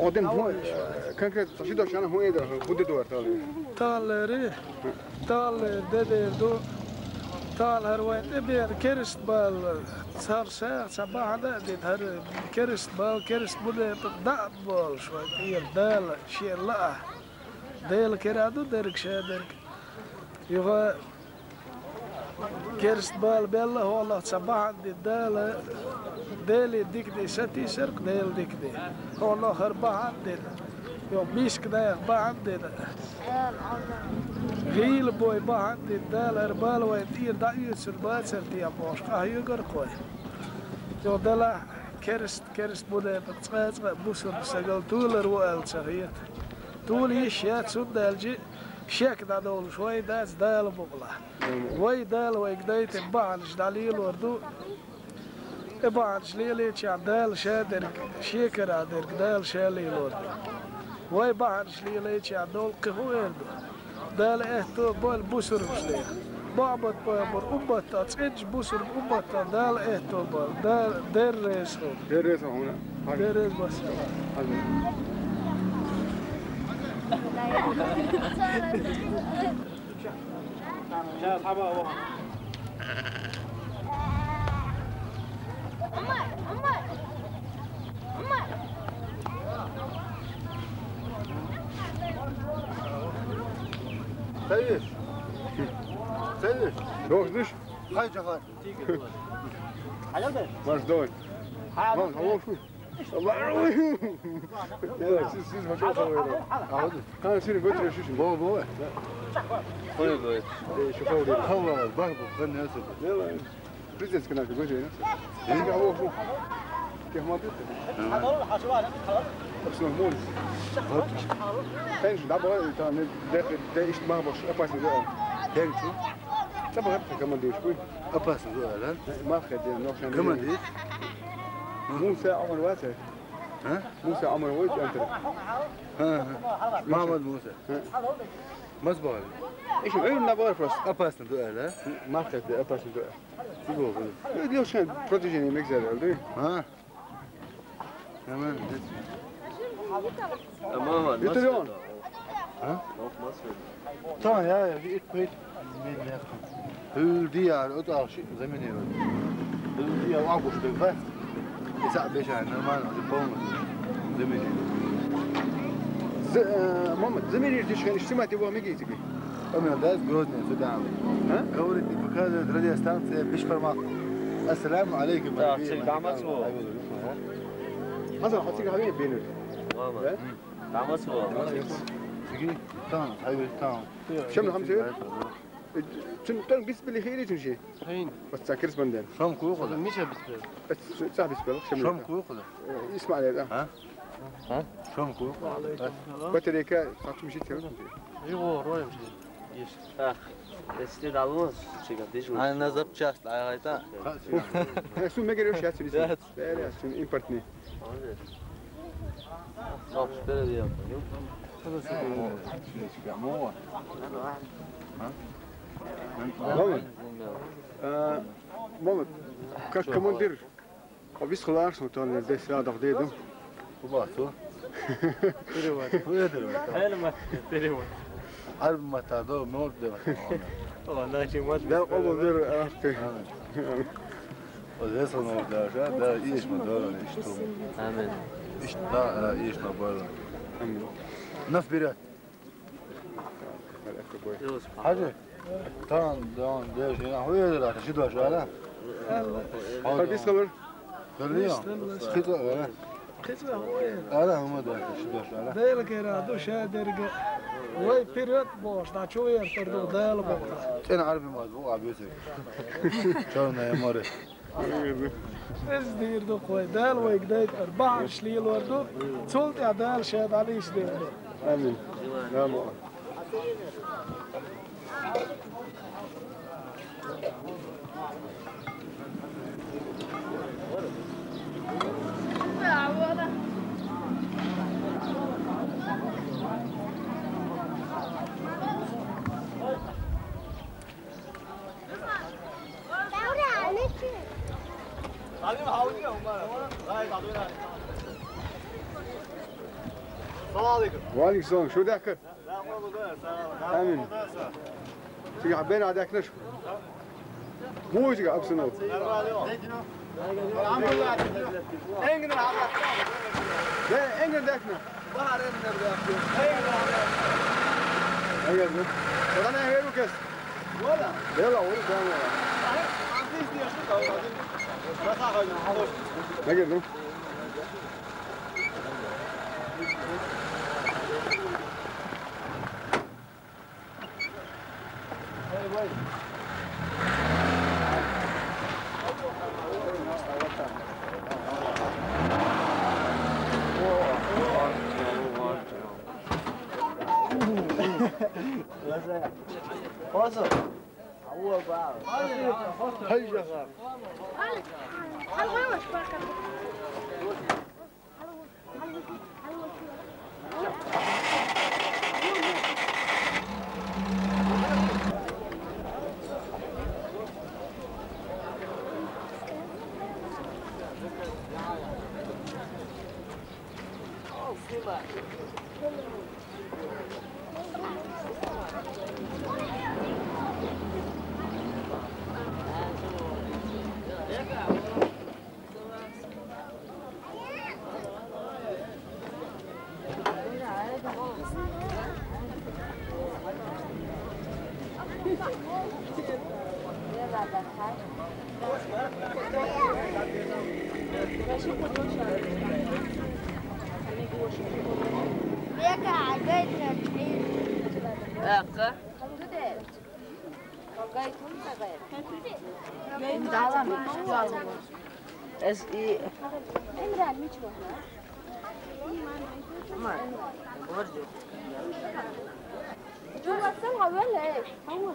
odem هو كان تشيد عشان هو إيه خود دور تالي تال ده دو تال هروين إبير كرست بال صار ساعة صباح ده ديت هر كرست بده تدق بال شوي كير دال شيء لا دال كرادو درك شادرك يغا كرست بال بيلا هو الله صباح ديت دال ديك دي ستي سرق دال ديك دي هو الله خربها ديت يوم بيسك ده بعد ديت هيل بوي بعد دال هربال ويطير داير سربات سرتي أبوش يقر قوي يو دلا كرست بوده بتسقط بوسر بسجل طول روال سريت طول يشيات سود الجي شيك دول شوي داس دال بقلا وي دال ويقديت بعدش دليل وردو بعدش ليلي دال شادر شيكر عدر دال شالي وردو وي بعدش ليلي دول قهوة دال اهتو بول بوسر بشليه بابت بابر أمبت تأتيج بوسر أمبت دال اهتو بول دال ريس هنا دال ريس بس سيش دوش هاي جهاد ماش دوش ما هو شو الله يروي لا سيس ما شو سوي كان يصير بدري شو بو وين بو شوفوا لي هو بابو غني اسد يلا بريزنس كنا في بدري نفسه هو شو كيف ما بيت بس مهمول فين دابا تاع داخل دايش ما باش اباس نزال داير شو دابا كمان ديش شوي اباس نزال ما خدين نوشان كمان ديش موسى عمر واسع ها موسى عمر واسع انت ها محمد موسى مزبوط ايش عيوننا بعرف اباس نزال ما خد اباس نزال يقول اليوم شان بروتيجيني ميكزر ها كمان تماما يتلون ها طبعا يا في اكبريت من هل دي على قطع شيء زمني هل دي او ابو شباب يسع بيش انا ما نقول زمني محمد زميلي تيش كان اجتماع تبغى ميجي تجي انا داس جوزني في دعم ها كورتي بكذا راديو ستانسي بيش فرما السلام عليكم حسن حطيك حبيبي بينك ماما تعمس هو تجي تمام حبيبي تمام شمل خمسة تن بس باللي خيري تمشي هين بس تاكرس بندن شام كوخ مش بس بس صاحب بس شمل شام كوخ اسمع لي ها شام كوخ باتريكا تمشي تيرو يغو رويم يش استيد almaz çıkartıyorsun. انا نزبت شاست هايتا شو ما قالوا شيء اسمه لا لا شو امبارتني Bak böyle diyor. محمد كمدير وبيس خلاص وطن الدس هذا خديدهم وباسو تليفون عرب ما تعدو موت ده والله شيء ما ده أول دير عرفت وده صنع ده ايش ما دور ايش تو Amin. ايش لا ايش ما بقول نف بيرات حاجه طبعا ده شيء هو يدري شو شو هذا بيس خبر خليه خطوه هذا هو ده شو هذا ديل كيرادو شادرق وي بيريود بوش دا شو يرتدو ديل بوكلا انا عارف ما هو بيوسف شلون يا موري اس دير دو خوي ديل ويقديت 4 شليل وردو صولت يا ديل شاد عليش ديل امين لا مو وعليكم السلام شو ذاك؟ آمين شو حبين عداك نشو مو يجي أبسنوت الحمد لله إنجنا عبد لا إنجنا داكنا بحر إنجنا بداكنا إنجنا وأنا هيرو كاس ولا يلا ولا كمان نجد وصل هو بقى هاي شغال جوا السمعة ولا ايه؟ هو